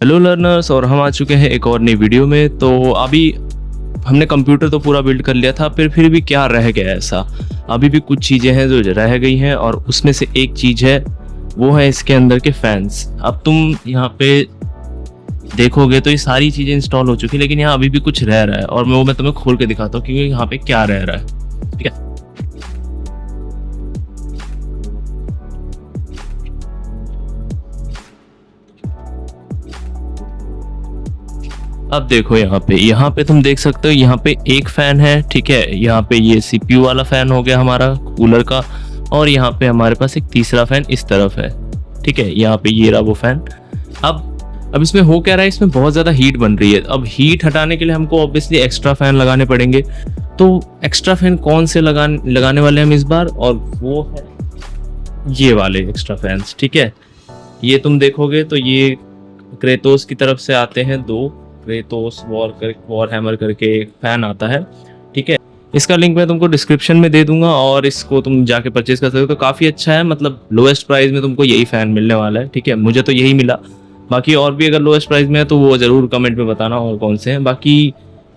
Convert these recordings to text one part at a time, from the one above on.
Hello learners, और हम आ चुके हैं एक और नई वीडियो में। तो अभी हमने कंप्यूटर तो पूरा बिल्ड कर लिया था, फिर भी क्या रह गया ऐसा। अभी भी कुछ चीज़ें हैं जो रह गई हैं, और उसमें से एक चीज़ है, वो है इसके अंदर के फैंस। अब तुम यहाँ पे देखोगे तो ये सारी चीज़ें इंस्टॉल हो चुकी है, लेकिन यहाँ अभी भी कुछ रह रहा है, और मैं तुम्हें खोल के दिखाता हूँ कि यहाँ पे क्या रह रहा है। ठीक है, अब देखो यहाँ पे तुम देख सकते हो, यहाँ पे एक फैन है। ठीक है, यहाँ पे ये सीपीयू वाला फैन हो गया हमारा कूलर का, और यहाँ पे हमारे पास एक तीसरा फैन इस तरफ है। ठीक है, यहाँ पे ये रहा वो फैन। अब इसमें हो क्या रहा है, इसमें बहुत ज़्यादा हीट बन रही है। अब हीट हटाने के लिए हमको ऑब्वियसली एक्स्ट्रा फैन लगाने पड़ेंगे। तो एक्स्ट्रा फैन कौन से लगाने वाले हम इस बार, और वो है ये वाले एक्स्ट्रा फैंस। ठीक है, ये तुम देखोगे तो ये क्रेटोस की तरफ से आते हैं दो, क्रेटोस वॉर हैमर करके एक फैन आता है। ठीक है, इसका लिंक मैं तुमको डिस्क्रिप्शन में दे दूंगा, और इसको तुम जाके परचेज कर सकते हो। तो काफ़ी अच्छा है, मतलब लोएस्ट प्राइस में तुमको यही फ़ैन मिलने वाला है। ठीक है, मुझे तो यही मिला। बाकी और भी अगर लोएस्ट प्राइस में है तो वो ज़रूर कमेंट में बताना और कौन से हैं। बाकी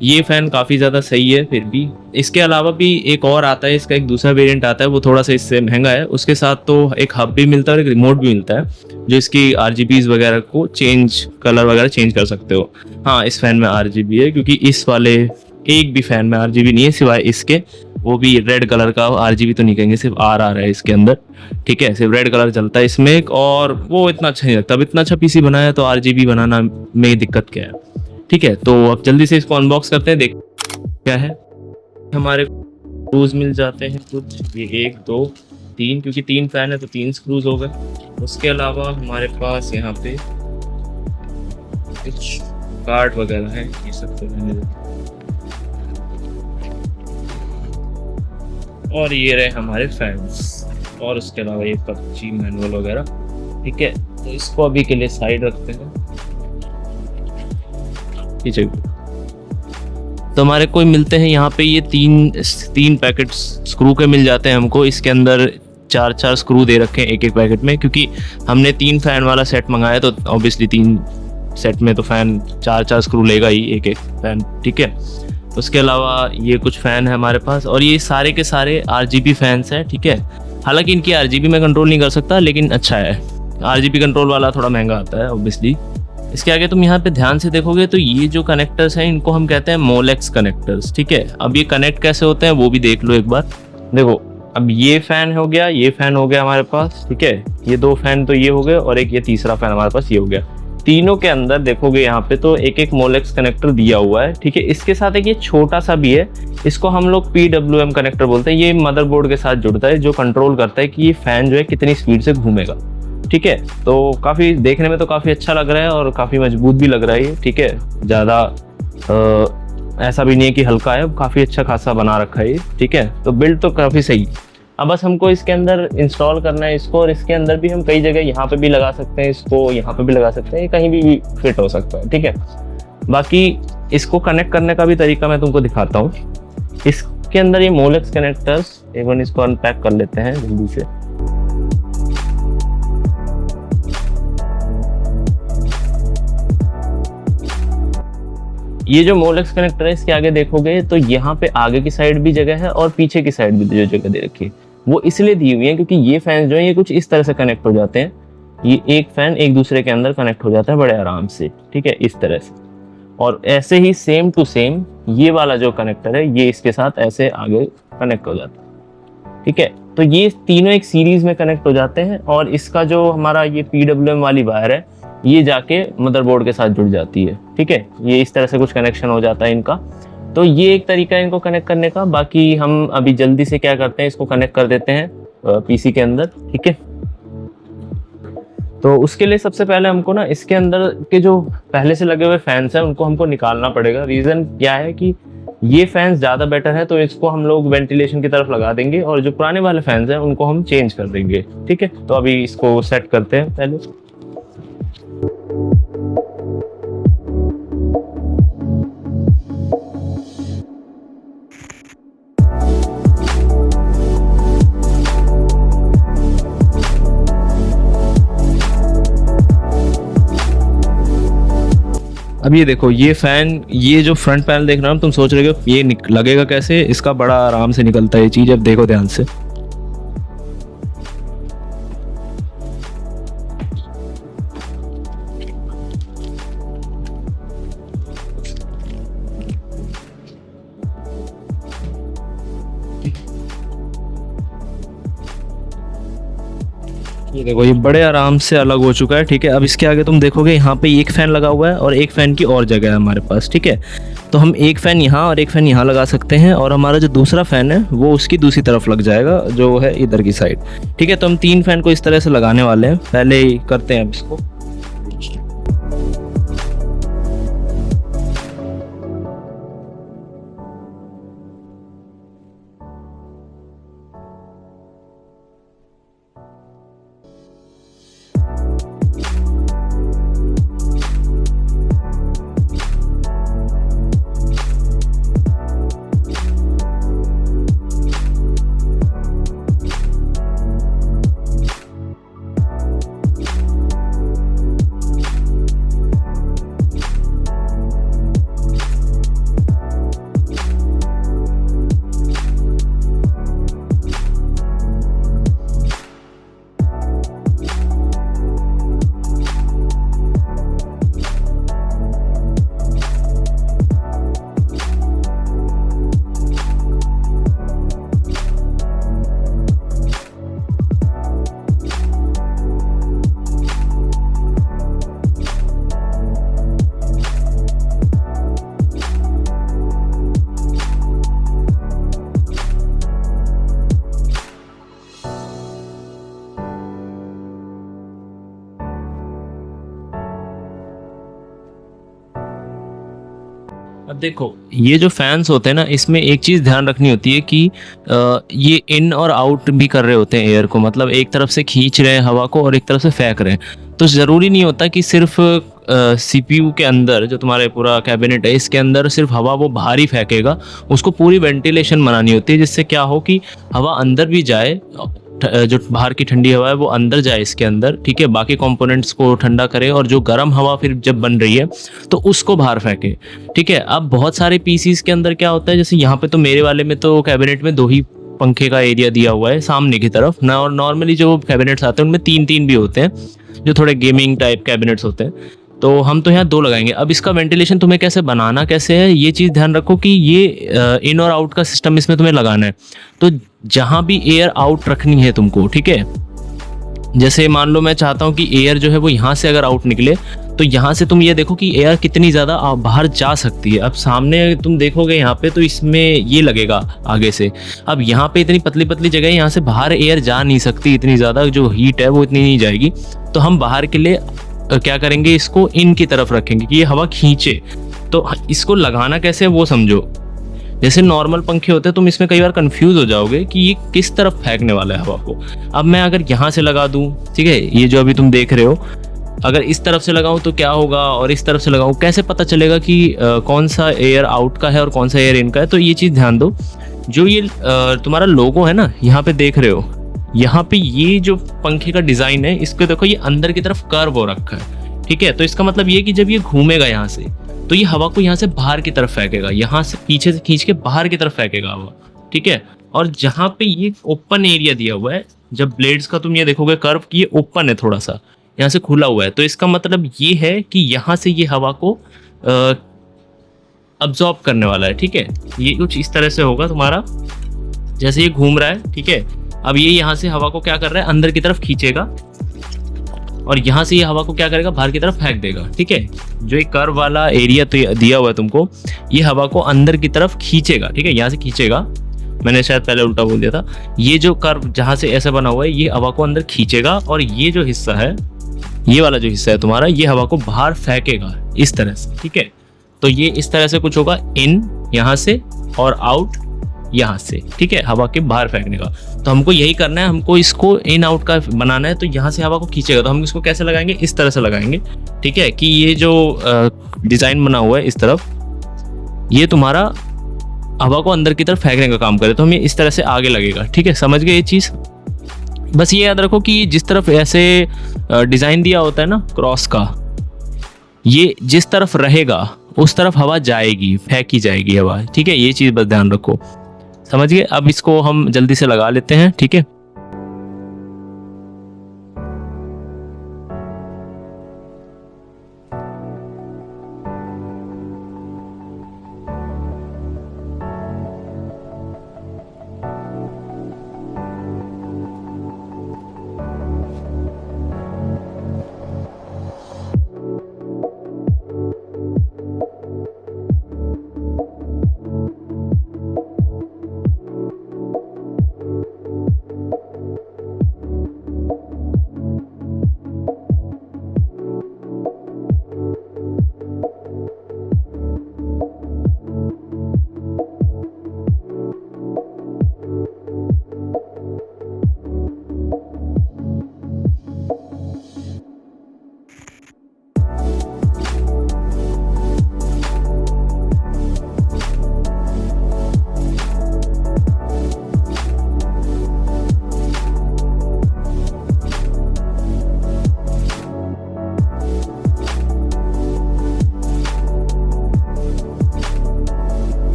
ये फ़ैन काफ़ी ज़्यादा सही है। फिर भी इसके अलावा भी एक और आता है, इसका एक दूसरा वेरिएंट आता है, वो थोड़ा सा इससे महंगा है। उसके साथ तो एक हब भी मिलता है और एक रिमोट भी मिलता है, जो इसकी RGBs वगैरह को कलर वगैरह चेंज कर सकते हो। हाँ, इस फैन में RGB है, क्योंकि इस वाले एक भी फैन में RGB नहीं है सिवाय इसके। वो भी रेड कलर का, RGB तो नहीं कहेंगे, सिर्फ RR है इसके अंदर। ठीक है, सिर्फ रेड कलर चलता है इसमें एक, और वो इतना अच्छा नहीं लगता। अब इतना अच्छा पीसी बनाया है तो RGB बनाना में दिक्कत क्या है। ठीक है, तो अब जल्दी से इसको अनबॉक्स करते हैं, देख क्या है। हमारे स्क्रूज मिल जाते हैं कुछ, ये 1 2 3, क्योंकि 3 फैन है तो 3 स्क्रूज हो गए। उसके अलावा हमारे पास यहाँ पे कुछ कार्ड वगैरह है, ये सब तो रहने दो। और ये रहे हमारे फैंस, और उसके अलावा ये PUBG मैनुअल वगैरह। ठीक है, तो इसको अभी के लिए साइड रखते हैं। तो हमारे को मिलते हैं यहाँ पे ये तीन पैकेट स्क्रू के मिल जाते हैं हमको। इसके अंदर 4 स्क्रू दे रखे हैं एक पैकेट में, क्योंकि हमने 3 फैन वाला सेट मंगाया, तो ऑब्वियसली 3 सेट में तो फैन 4 स्क्रू लेगा ही एक फैन। ठीक है, उसके अलावा ये कुछ फैन है हमारे पास, और ये सारे के सारे RGB फैंस हैं। ठीक है, हालांकि इनकी RGB मैं कंट्रोल नहीं कर सकता, लेकिन अच्छा है। RGB कंट्रोल वाला थोड़ा महंगा आता है ऑब्वियसली। इसके आगे तुम यहाँ पे ध्यान से देखोगे तो ये जो कनेक्टर्स हैं, इनको हम कहते हैं मोलेक्स कनेक्टर्स। ठीक है, अब ये कनेक्ट कैसे होते हैं वो भी देख लो एक बार। देखो, अब ये फैन हो गया, ये फैन हो गया हमारे पास। ठीक है, ये 2 फैन तो ये हो गए, और एक ये तीसरा फैन हमारे पास ये हो गया। तीनों के अंदर देखोगे यहाँ पे तो एक मोलेक्स कनेक्टर दिया हुआ है। ठीक है, इसके साथ एक ये छोटा सा भी है, इसको हम लोग PWM कनेक्टर बोलते हैं। ये मदरबोर्ड के साथ जुड़ता है, जो कंट्रोल करता है कि ये फैन जो है कितनी स्पीड से घूमेगा। ठीक है, तो काफ़ी देखने में तो काफ़ी अच्छा लग रहा है, और काफ़ी मजबूत भी लग रहा है ये। ठीक है, ज़्यादा ऐसा भी नहीं है कि हल्का है, काफ़ी अच्छा खासा बना रखा है ये। ठीक है, तो बिल्ड तो काफ़ी सही। अब बस हमको इसके अंदर इंस्टॉल करना है इसको, और इसके अंदर भी हम कई जगह यहाँ पे भी लगा सकते हैं इसको, यहाँ पे भी लगा सकते हैं, कहीं भी फिट हो सकता है। ठीक है, बाकी इसको कनेक्ट करने का भी तरीका मैं तुमको दिखाता हूँ। इसके अंदर ये मोलेक्स कनेक्टर्स, एक बार इसको अनपैक कर लेते हैं जल्दी से। ये जो मोलेक्स कनेक्टर है, इसके आगे देखोगे तो यहाँ पे आगे की साइड भी जगह है, और पीछे की साइड भी जो जगह दे रखी है वो इसलिए दी हुई है क्योंकि ये फैन जो है ये कुछ इस तरह से कनेक्ट हो जाते हैं। ये एक फैन एक दूसरे के अंदर कनेक्ट हो जाता है बड़े आराम से। ठीक है, इस तरह से। और ऐसे ही सेम टू सेम ये वाला जो कनेक्टर है, ये इसके साथ ऐसे आगे कनेक्ट हो जाता है। ठीक है, तो ये तीनों एक सीरीज में कनेक्ट हो जाते हैं, और इसका जो हमारा ये PWM वाली वायर है, ये जाके मदरबोर्ड के साथ जुड़ जाती है। ठीक है, ये इस तरह से कुछ कनेक्शन हो जाता है इनका। तो ये एक तरीका है इनको कनेक्ट करने का। बाकी हम अभी जल्दी से क्या करते हैं, इसको कनेक्ट कर देते हैं PC के अंदर। ठीक है, तो उसके लिए सबसे पहले हमको ना इसके अंदर के जो पहले से लगे हुए फैंस हैं उनको हमको निकालना पड़ेगा। रीज़न क्या है कि ये फैंस ज़्यादा बेटर है, तो इसको हम लोग वेंटिलेशन की तरफ लगा देंगे, और जो पुराने वाले फैंस हैं उनको हम चेंज कर देंगे। ठीक है, तो अभी इसको सेट करते हैं पहले। अब ये देखो ये फैन, ये जो फ्रंट पैनल देख रहे हो तुम सोच रहे हो ये लगेगा कैसे, इसका बड़ा आराम से निकलता है ये चीज़। अब देखो ध्यान से, ये देखो ये बड़े आराम से अलग हो चुका है। ठीक है, अब इसके आगे तुम देखोगे यहाँ पे एक फ़ैन लगा हुआ है और एक फ़ैन की और जगह है हमारे पास। ठीक है, तो हम एक फ़ैन यहाँ और एक फ़ैन यहाँ लगा सकते हैं, और हमारा जो दूसरा फ़ैन है वो उसकी दूसरी तरफ लग जाएगा, जो है इधर की साइड। ठीक है, तो हम 3 फ़ैन को इस तरह से लगाने वाले हैं। पहले करते हैं अब इसको। अब देखो ये जो फैंस होते हैं ना, इसमें एक चीज़ ध्यान रखनी होती है कि ये इन और आउट भी कर रहे होते हैं एयर को, मतलब एक तरफ से खींच रहे हैं हवा को और एक तरफ से फेंक रहे हैं। तो ज़रूरी नहीं होता कि सिर्फ सीपीयू के अंदर जो तुम्हारे पूरा कैबिनेट है इसके अंदर सिर्फ हवा वो बाहर ही फेंकेगा, उसको पूरी वेंटिलेशन बनानी होती है, जिससे क्या हो कि हवा अंदर भी जाए, जो बाहर की ठंडी हवा है वो अंदर जाए इसके अंदर। ठीक है, बाकी कंपोनेंट्स को ठंडा करे, और जो गर्म हवा फिर जब बन रही है तो उसको बाहर फेंके। ठीक है, अब बहुत सारे पीसीस के अंदर क्या होता है, जैसे यहाँ पे तो मेरे वाले में तो कैबिनेट में 2 ही पंखे का एरिया दिया हुआ है सामने की तरफ ना, और नॉर्मली जो कैबिनेट्स आते हैं उनमें 3-3 भी होते हैं, जो थोड़े गेमिंग टाइप कैबिनेट्स होते हैं। तो हम तो यहाँ 2 लगाएंगे। अब इसका वेंटिलेशन तुम्हें कैसे बनाना कैसे है, ये चीज़ ध्यान रखो कि ये इन और आउट का सिस्टम इसमें तुम्हें लगाना है। तो जहाँ भी एयर आउट रखनी है तुमको, ठीक है, जैसे मान लो मैं चाहता हूँ कि एयर जो है वो यहाँ से अगर आउट निकले, तो यहाँ से तुम ये देखो कि एयर कितनी ज़्यादा बाहर जा सकती है। अब सामने तुम देखोगे यहाँ पे, तो इसमें ये लगेगा आगे से। अब यहाँ पे इतनी पतली पतली जगह है, यहाँ से बाहर एयर जा नहीं सकती, इतनी ज़्यादा जो हीट है वो इतनी नहीं जाएगी। तो हम बाहर के लिए क्या करेंगे, इसको इन की तरफ रखेंगे कि ये हवा खींचे। तो इसको लगाना कैसे है वो समझो। जैसे नॉर्मल पंखे होते हैं, तुम इसमें कई बार कंफ्यूज हो जाओगे कि ये किस तरफ फेंकने वाला है हवा को। अब मैं अगर यहाँ से लगा दूँ, ठीक है, ये जो अभी तुम देख रहे हो, अगर इस तरफ से लगाऊं तो क्या होगा, और इस तरफ से लगाऊं, कैसे पता चलेगा कि कौन सा एयर आउट का है और कौन सा एयर इन का है। तो ये चीज़ ध्यान दो, जो ये तुम्हारा लोगो है ना, यहाँ पे देख रहे हो, यहाँ पे ये जो पंखे का डिज़ाइन है, इसको देखो ये अंदर की तरफ कर्व हो रखा है। ठीक है, तो इसका मतलब ये कि जब ये घूमेगा यहाँ से, तो ये हवा को यहाँ से बाहर की तरफ फेंकेगा, यहाँ से पीछे से खींच के बाहर की तरफ फेंकेगा हवा। ठीक है, और जहाँ पे ये ओपन एरिया दिया हुआ है, जब ब्लेड्स का तुम ये देखोगे कर्व की ये ओपन है, थोड़ा सा यहाँ से खुला हुआ है, तो इसका मतलब ये है कि यहाँ से ये हवा को अब्जॉर्ब करने वाला है। ठीक है, ये कुछ इस तरह से होगा तुम्हारा, जैसे ये घूम रहा है। ठीक है, अब ये यहाँ से हवा को क्या कर रहा है, अंदर की तरफ खींचेगा, और यहाँ से ये हवा को क्या करेगा, बाहर की तरफ फेंक देगा। ठीक है, जो एक कर्व वाला एरिया तो दिया हुआ है तुमको, ये हवा को अंदर की तरफ खींचेगा। ठीक है, यहाँ से खींचेगा, मैंने शायद पहले उल्टा बोल दिया था। ये जो कर्व जहाँ से ऐसा बना हुआ है, ये हवा को अंदर खींचेगा, और ये जो हिस्सा है, ये वाला जो हिस्सा है तुम्हारा, ये हवा को बाहर फेंकेगा इस तरह से। ठीक है, तो ये इस तरह से कुछ होगा, इन यहाँ से और आउट यहाँ से। ठीक है, हवा के बाहर फेंकने का। तो हमको यही करना है, हमको इसको इन आउट का बनाना है। तो यहाँ से हवा को खींचेगा, तो हम इसको कैसे लगाएंगे, इस तरह से लगाएंगे। ठीक है, कि ये जो डिज़ाइन बना हुआ है इस तरफ, ये तुम्हारा हवा को अंदर की तरफ फेंकने का काम करे, तो हम ये इस तरह से आगे लगेगा। ठीक है, समझ गए ये चीज़। बस ये याद रखो कि जिस तरफ ऐसे डिज़ाइन दिया होता है ना क्रॉस का, ये जिस तरफ रहेगा उस तरफ हवा जाएगी, फेंकी जाएगी हवा, ठीक है। ये चीज़ बस ध्यान रखो, समझ गए। अब इसको हम जल्दी से लगा लेते हैं, ठीक है।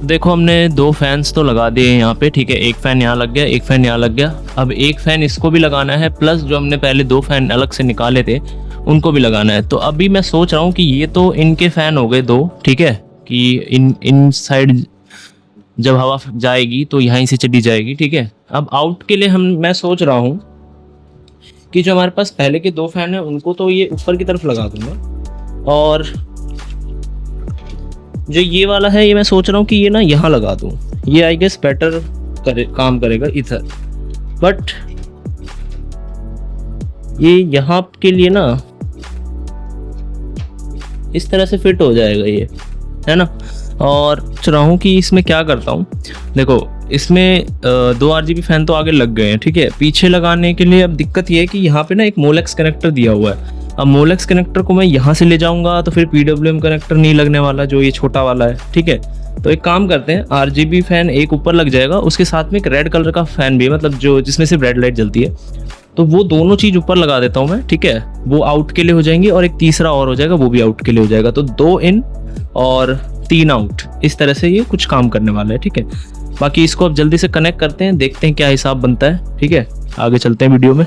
देखो हमने 2 फैंस तो लगा दिए यहाँ पे, ठीक है। एक फ़ैन यहाँ लग गया, एक फ़ैन यहाँ लग गया। अब एक फ़ैन इसको भी लगाना है, प्लस जो हमने पहले 2 फैन अलग से निकाले थे उनको भी लगाना है। तो अभी मैं सोच रहा हूँ कि ये तो इनके फ़ैन हो गए 2, ठीक है, कि इन साइड जब हवा जाएगी तो यहीं से चली जाएगी, ठीक है। अब आउट के लिए मैं सोच रहा हूँ कि जो हमारे पास पहले के 2 फैन हैं उनको तो ये ऊपर की तरफ लगा दूंगा, और जो ये वाला है ये मैं सोच रहा हूँ कि ये ना यहाँ लगा दूँ। ये आई गेस बेटर काम करेगा इधर, बट ये यहाँ के लिए ना इस तरह से फिट हो जाएगा ये, है ना। और सोच रहा हूँ कि इसमें क्या करता हूँ, देखो इसमें 2 RGB फैन तो आगे लग गए हैं, ठीक है। पीछे लगाने के लिए अब दिक्कत ये है कि यहाँ पे ना एक मोलेक्स कनेक्टर दिया हुआ है। अब मोलेक्स कनेक्टर को मैं यहाँ से ले जाऊंगा तो फिर PWM कनेक्टर नहीं लगने वाला, जो ये छोटा वाला है, ठीक है। तो एक काम करते हैं, RGB फैन एक ऊपर लग जाएगा, उसके साथ में एक रेड कलर का फैन भी है, मतलब जो जिसमें सिर्फ रेड लाइट जलती है, तो वो दोनों चीज़ ऊपर लगा देता हूँ मैं, ठीक है। वो आउट के लिए हो जाएंगी, और एक तीसरा और हो जाएगा, वो भी आउट के लिए हो जाएगा। तो 2 इन और 3 आउट, इस तरह से ये कुछ काम करने वाला है, ठीक है। बाकी इसको अब जल्दी से कनेक्ट करते हैं, देखते हैं क्या हिसाब बनता है, ठीक है। आगे चलते हैं वीडियो में।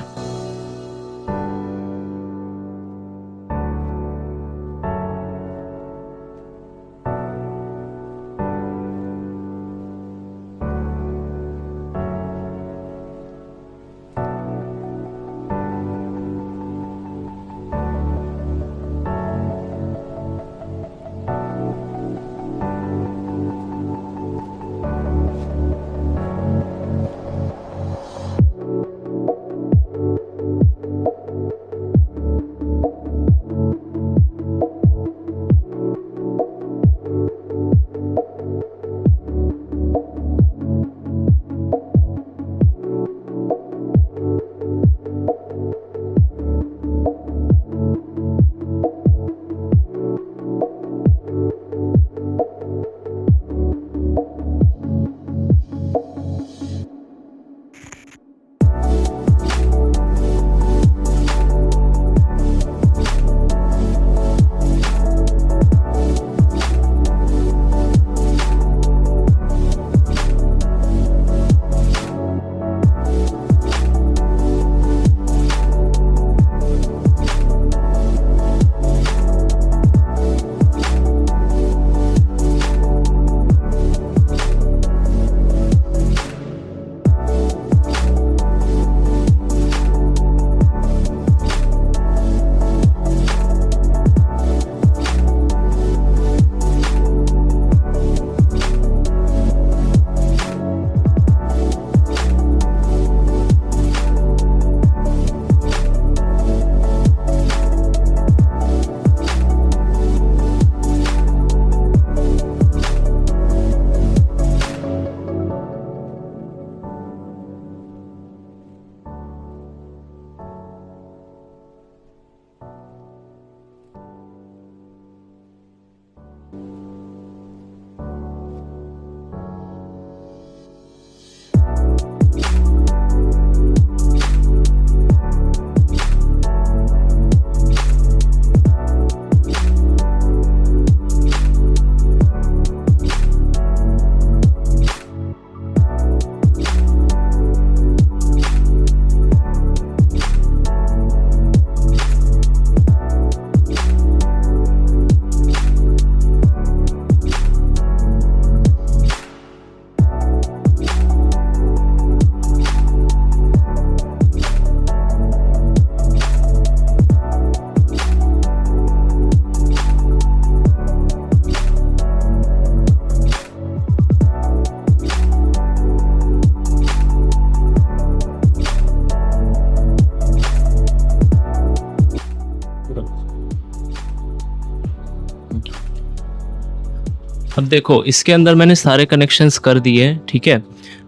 अब देखो इसके अंदर मैंने सारे कनेक्शंस कर दिए हैं, ठीक है।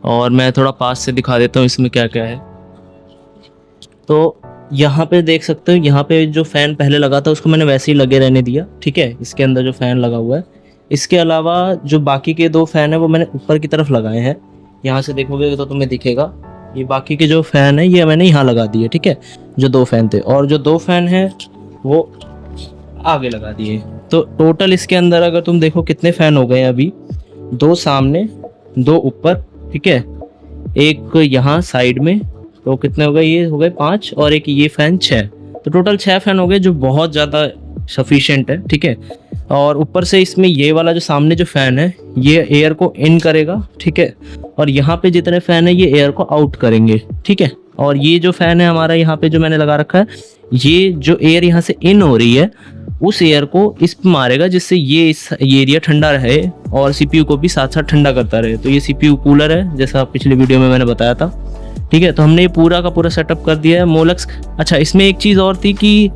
और मैं थोड़ा पास से दिखा देता हूँ इसमें क्या क्या है। तो यहाँ पे देख सकते हो, यहाँ पे जो फ़ैन पहले लगा था उसको मैंने वैसे ही लगे रहने दिया, ठीक है। इसके अंदर जो फ़ैन लगा हुआ है, इसके अलावा जो बाकी के 2 फ़ैन है वो मैंने ऊपर की तरफ लगाए हैं। यहाँ से देखोगे तो तुम्हें दिखेगा, ये बाकी के जो फ़ैन है ये मैंने यहाँ लगा दिए, ठीक है। जो 2 फ़ैन थे, और जो 2 फ़ैन है वो आगे लगा दिए। तो टोटल इसके अंदर अगर तुम देखो कितने फ़ैन हो गए हैं अभी, 2 सामने, 2 ऊपर, ठीक है, एक यहाँ साइड में। तो कितने हो गए, ये हो गए 5, और एक ये फ़ैन 6। तो टोटल 6 फ़ैन हो गए, जो बहुत ज़्यादा सफिशिएंट है, ठीक है। और ऊपर से इसमें ये वाला जो सामने जो फ़ैन है ये एयर को इन करेगा, ठीक है। और यहाँ पे जितने फ़ैन है ये एयर को आउट करेंगे, ठीक है। और ये जो फ़ैन है हमारा यहाँ पे जो मैंने लगा रखा है, ये जो एयर यहाँ से इन हो रही है उस एयर को इस पे मारेगा, जिससे ये एरिया ठंडा रहे और सीपीयू को भी साथ साथ ठंडा करता रहे। तो ये सीपीयू कूलर है, जैसा पिछले वीडियो में मैंने बताया था, ठीक है। तो हमने ये पूरा का पूरा सेटअप कर दिया है मोलक्स। अच्छा, इसमें एक चीज़ और थी कि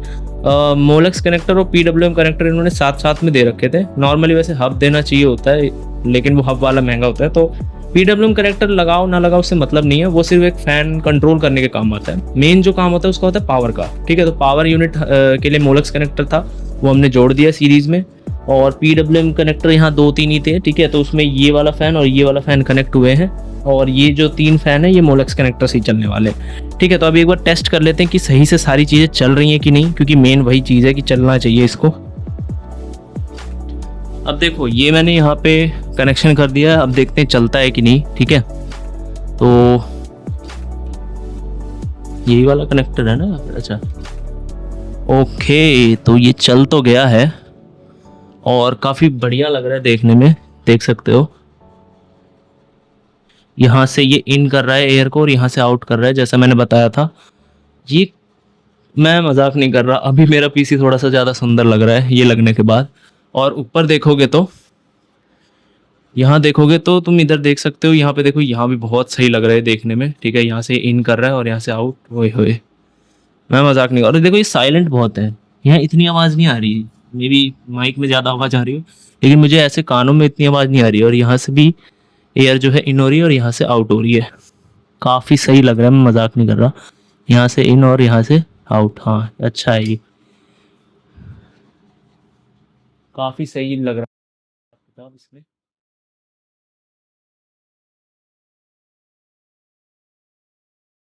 मोलक्स कनेक्टर और PWM कनेक्टर इन्होंने साथ साथ में दे रखे थे। नॉर्मली वैसे हब देना चाहिए होता है, लेकिन वो हब वाला महंगा होता है। तो PWM कनेक्टर लगाओ ना लगाओ उससे मतलब नहीं है, वो सिर्फ एक फ़ैन कंट्रोल करने के काम आता है। मेन जो काम होता है उसका होता है पावर का, ठीक है। तो पावर यूनिट के लिए मोलक्स कनेक्टर था, वो हमने जोड़ दिया सीरीज़ में। और PWM कनेक्टर यहाँ 2-3 ही थे, ठीक है। तो उसमें ये वाला फ़ैन और ये वाला फ़ैन कनेक्ट हुए हैं, और ये जो 3 फ़ैन है ये मोलक्स कनेक्टर से ही चलने वाले, ठीक है। तो अभी एक बार टेस्ट कर लेते हैं कि सही से सारी चीज़ें चल रही हैं कि नहीं, क्योंकि मेन वही चीज़ है कि चलना चाहिए इसको। अब देखो ये मैंने यहाँ पे कनेक्शन कर दिया, अब देखते हैं चलता है कि नहीं, ठीक है। तो यही वाला कनेक्टर है ना, अच्छा ओके। तो ये चल तो गया है और काफ़ी बढ़िया लग रहा है देखने में, देख सकते हो। यहाँ से ये इन कर रहा है एयर को और यहाँ से आउट कर रहा है, जैसा मैंने बताया था। ये मैं मजाक नहीं कर रहा, अभी मेरा पीसी थोड़ा सा ज़्यादा सुंदर लग रहा है ये लगने के बाद। और ऊपर देखोगे तो, यहाँ देखोगे तो तुम इधर देख सकते हो, यहाँ पे देखो, यहाँ भी बहुत सही लग रहा है देखने में, ठीक है। यहाँ से इन कर रहा है और यहाँ से आउट, ओए होए, मैं मजाक नहीं कर रहा। और देखो ये साइलेंट बहुत है, यहाँ इतनी आवाज़ नहीं आ रही, मे बी माइक में ज़्यादा आवाज़ आ रही है, लेकिन मुझे ऐसे कानों में इतनी आवाज़ नहीं आ रही। और यहाँ से भी एयर जो है इन हो रही है और यहाँ से आउट हो रही है, काफ़ी सही लग रहा है, मैं मजाक नहीं कर रहा। यहाँ से इन और यहाँ से आउट, हाँ अच्छा है ये, काफ़ी सही लग रहा है इसमें।